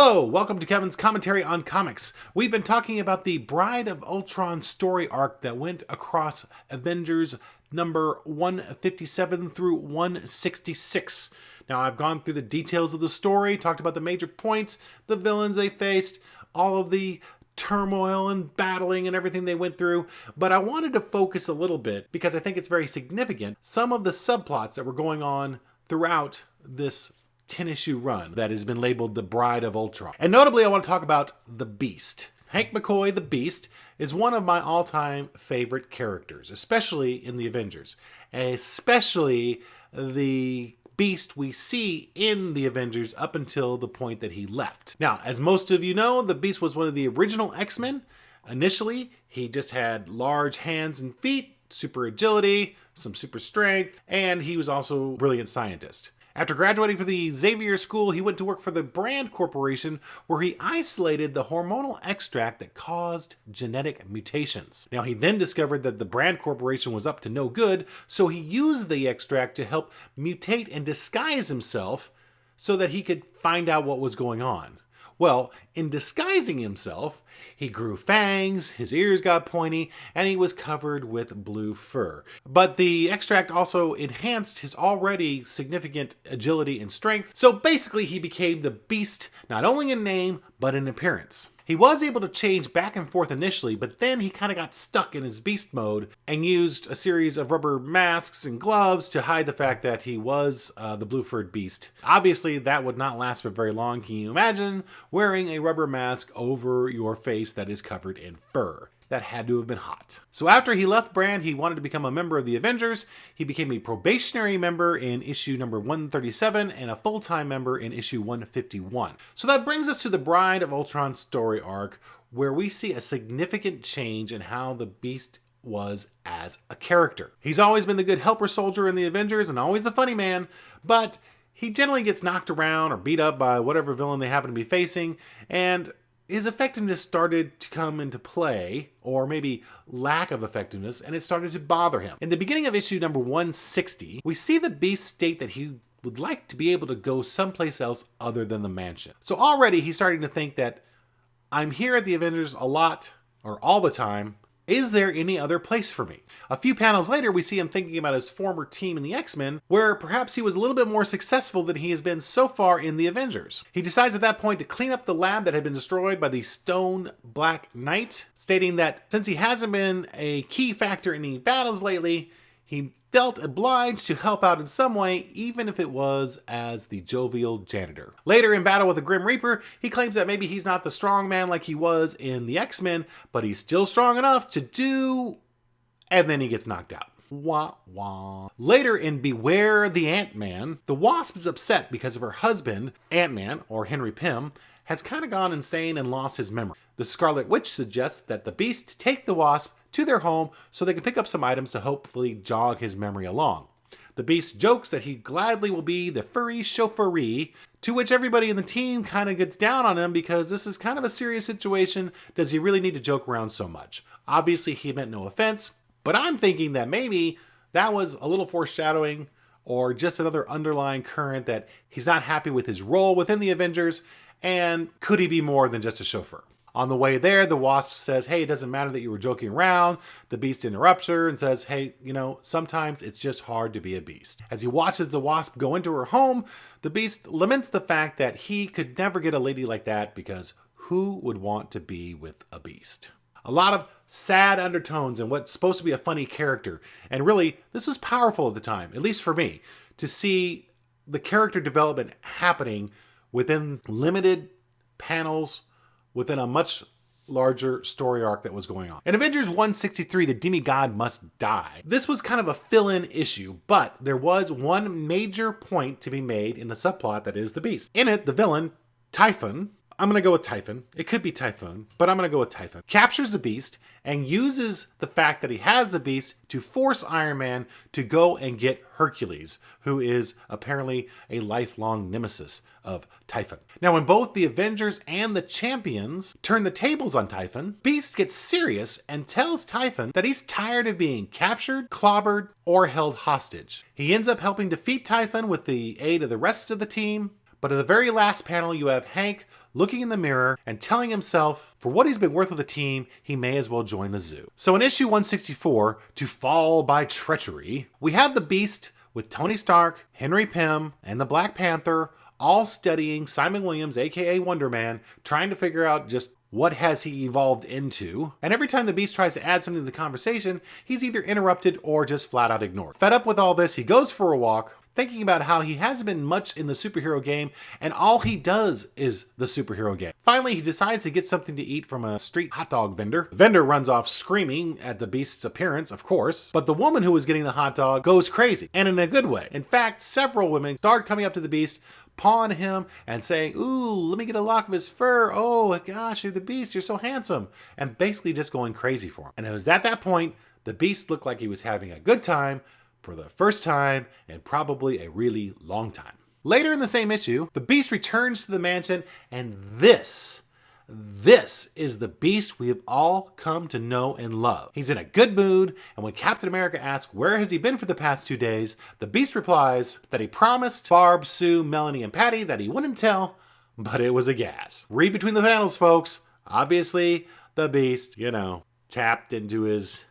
Hello, welcome to Kevin's Commentary on Comics. We've been talking about the Bride of Ultron story arc that went across Avengers number 157 through 166. Now, I've gone through the details of the story, talked about the major points, the villains they faced, all of the turmoil and battling and everything they went through, but I wanted to focus a little bit, because I think it's very significant, some of the subplots that were going on throughout this 10-issue run that has been labeled The Bride of Ultron. And notably, I want to talk about the Beast. Hank McCoy, the Beast, is one of my all-time favorite characters, especially in the Avengers. Especially the Beast we see in the Avengers up until the point that he left. Now, as most of you know, the Beast was one of the original X-Men. Initially, he just had large hands and feet, super agility, some super strength, and he was also a brilliant scientist. After graduating from the Xavier School, he went to work for the Brand Corporation, where he isolated the hormonal extract that caused genetic mutations. Now, he then discovered that the Brand Corporation was up to no good, so he used the extract to help mutate and disguise himself so that he could find out what was going on. Well, in disguising himself, he grew fangs, his ears got pointy, and he was covered with blue fur. But the extract also enhanced his already significant agility and strength, so basically he became the Beast, not only in name, but in appearance. He was able to change back and forth initially, but then he kind of got stuck in his beast mode and used a series of rubber masks and gloves to hide the fact that he was the blue-furred beast. Obviously, that would not last for very long. Can you imagine wearing a rubber mask over your face that is covered in fur? That had to have been hot. So after he left Brand, he wanted to become a member of the Avengers. He became a probationary member in issue number 137 and a full-time member in issue 151. So that brings us to the Bride of Ultron story arc, where we see a significant change in how the Beast was as a character. He's always been the good helper soldier in the Avengers and always the funny man, but he generally gets knocked around or beat up by whatever villain they happen to be facing, and his effectiveness started to come into play, or maybe lack of effectiveness, and it started to bother him. In the beginning of issue number 160, we see the Beast state that he would like to be able to go someplace else other than the mansion. So already he's starting to think that, I'm here at the Avengers a lot, or all the time. Is there any other place for me? A few panels later, we see him thinking about his former team in the X-Men, where perhaps he was a little bit more successful than he has been so far in the Avengers. He decides at that point to clean up the lab that had been destroyed by the Stone Black Knight, stating that since he hasn't been a key factor in any battles lately, he felt obliged to help out in some way, even if it was as the jovial janitor. Later in battle with the Grim Reaper, he claims that maybe he's not the strong man like he was in the X-Men, but he's still strong enough to do... and then he gets knocked out. Wah wah. Later in Beware the Ant-Man, the Wasp is upset because of her husband, Ant-Man, or Henry Pym, has kind of gone insane and lost his memory. The Scarlet Witch suggests that the Beast take the Wasp to their home so they can pick up some items to hopefully jog his memory along. The Beast jokes that he gladly will be the furry chauffeuree, to which everybody in the team kind of gets down on him because this is kind of a serious situation. Does he really need to joke around so much? Obviously, he meant no offense, but I'm thinking that maybe that was a little foreshadowing or just another underlying current that he's not happy with his role within the Avengers, and could he be more than just a chauffeur? On the way there, the Wasp says, hey, it doesn't matter that you were joking around. The Beast interrupts her and says, hey, sometimes it's just hard to be a Beast. As he watches the Wasp go into her home, the Beast laments the fact that he could never get a lady like that because who would want to be with a Beast? A lot of sad undertones in what's supposed to be a funny character. And really, this was powerful at the time, at least for me, to see the character development happening within limited panels within a much larger story arc that was going on. In Avengers 163, the demigod must die. This was kind of a fill-in issue, but there was one major point to be made in the subplot that is the Beast. In it, the villain, Typhon, I'm going to go with Typhon. It could be Typhoon, but I'm going to go with Typhon. Captures the Beast and uses the fact that he has the Beast to force Iron Man to go and get Hercules, who is apparently a lifelong nemesis of Typhon. Now, when both the Avengers and the Champions turn the tables on Typhon, Beast gets serious and tells Typhon that he's tired of being captured, clobbered, or held hostage. He ends up helping defeat Typhon with the aid of the rest of the team. But at the very last panel, you have Hank looking in the mirror and telling himself for what he's been worth with the team, he may as well join the zoo. So in issue 164, To Fall by Treachery, we have the Beast with Tony Stark, Henry Pym, and the Black Panther all studying Simon Williams, aka Wonder Man, trying to figure out just what has he evolved into. And every time the Beast tries to add something to the conversation, he's either interrupted or just flat out ignored. Fed up with all this, he goes for a walk, thinking about how he hasn't been much in the superhero game, and all he does is the superhero game. Finally, he decides to get something to eat from a street hot dog vendor. The vendor runs off screaming at the Beast's appearance, of course, but the woman who was getting the hot dog goes crazy, and in a good way. In fact, several women start coming up to the Beast, pawing him and saying, "Ooh, let me get a lock of his fur. Oh gosh, you're the Beast, you're so handsome." And basically just going crazy for him. And it was at that point, the Beast looked like he was having a good time for the first time in probably a really long time. Later in the same issue, the Beast returns to the mansion, and this is the Beast we have all come to know and love. He's in a good mood, and when Captain America asks where has he been for the past 2 days, the Beast replies that he promised Barb, Sue, Melanie, and Patty that he wouldn't tell, but it was a gas. Read between the panels, folks. Obviously, the Beast, tapped into his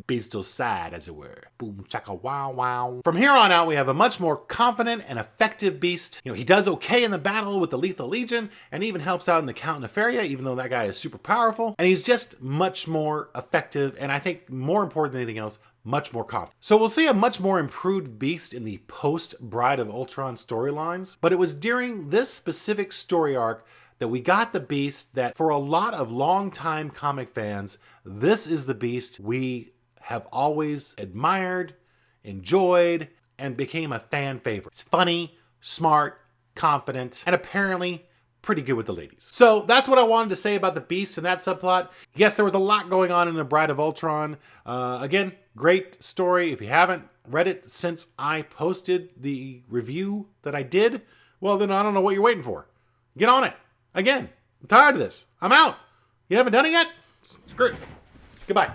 bestial side, as it were. Boom, chaka, wow, wow. From here on out, we have a much more confident and effective Beast. He does okay in the battle with the Lethal Legion, and even helps out in the Count Nefaria, even though that guy is super powerful. And he's just much more effective, and I think more important than anything else, much more confident. So we'll see a much more improved Beast in the post-Bride of Ultron storylines, but it was during this specific story arc that we got the Beast that, for a lot of longtime comic fans, this is the Beast we have always admired, enjoyed, and became a fan favorite. It's funny, smart, confident, and apparently pretty good with the ladies. So that's what I wanted to say about the Beast and that subplot. Yes, there was a lot going on in the Bride of Ultron. Again, great story. If you haven't read it since I posted the review that I did, well, then I don't know what you're waiting for. Get on it. Again, I'm tired of this. I'm out. You haven't done it yet? Screw it. Goodbye.